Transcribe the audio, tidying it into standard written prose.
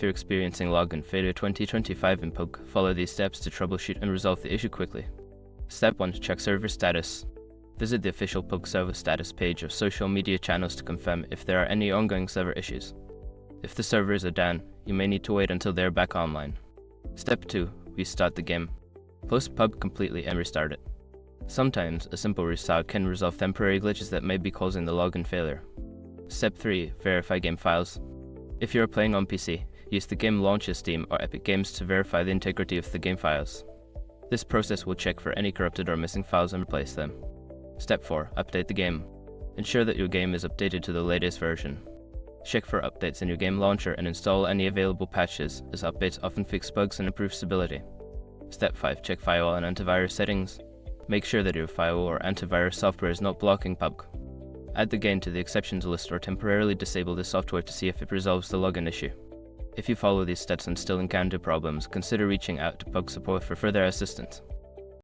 you're experiencing login failure 2025 in PUBG, follow these steps to troubleshoot and resolve the issue quickly. Step 1. Check server status. Visit the official PUBG server status page of social media channels to confirm if there are any ongoing server issues. If the servers are down, you may need to wait until they are back online. Step 2. Restart the game. Close PUBG completely and restart it. Sometimes, a simple restart can resolve temporary glitches that may be causing the login failure. Step 3. Verify game files. If you are playing on PC, use the game launcher Steam or Epic Games to verify the integrity of the game files. This process will check for any corrupted or missing files and replace them. Step 4. Update the game. Ensure that your game is updated to the latest version. Check for updates in your game launcher and install any available patches, as updates often fix bugs and improve stability. Step 5. Check firewall and antivirus settings. Make sure that your firewall or antivirus software is not blocking PUBG. Add the game to the exceptions list or temporarily disable this software to see if it resolves the login issue. If you follow these steps and still encounter problems, consider reaching out to PUBG support for further assistance.